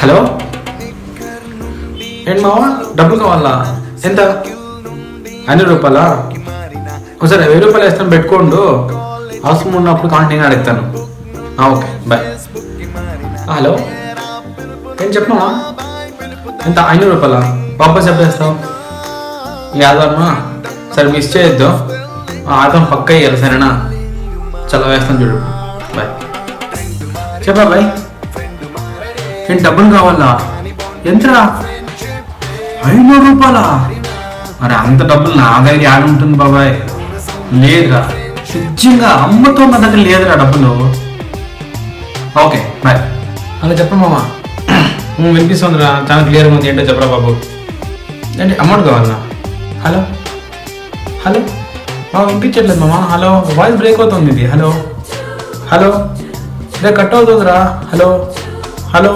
Hello, ఏంటి మావా డబ్బులు కావాలా? ఎంత? 500 రూపాయలా? సరే 1000 రూపాయలు వేస్తాను, పెట్టుకోండు. అవసరం ఉన్నప్పుడు కాంటీన్ అడుగుతాను. Okay bye. హలో, ఏం చెప్పమా? ఎంత? 500 రూపాయలా? వాపస్ చెప్పేస్తావు ఈ ఆధారమా? సరే మిస్ చేయొద్దు, ఆధారం పక్క ఇయ్యాలి సరేనా? చాలా వేస్తాను చూడు. బాయ్. చెప్పా బాయ్. ఏంటి డబ్బులు కావాలా? ఎంతరా? 500 రూపాయలా? మరి అంత డబ్బులు నా దగ్గర యాడ్ ఉంటుంది బాబాయ్. లేదురా, నిజంగా అమ్మతో నా దగ్గర లేదురా డబ్బులు. Okay bye. అలా చెప్పండి మామ. వినిపిస్తుందిరా, చాలా క్లియర్గా ఉంది. ఏంటో చెప్పరా బాబు. ఏంటి అమౌంట్ కావాలా? హలో హలో వినిపించట్లేదు మామ. హలో, వాయిస్ బ్రేక్ అవుతుంది ఇది. హలో హలో, ఇదే కట్ అవుతుందిరా. Hello hello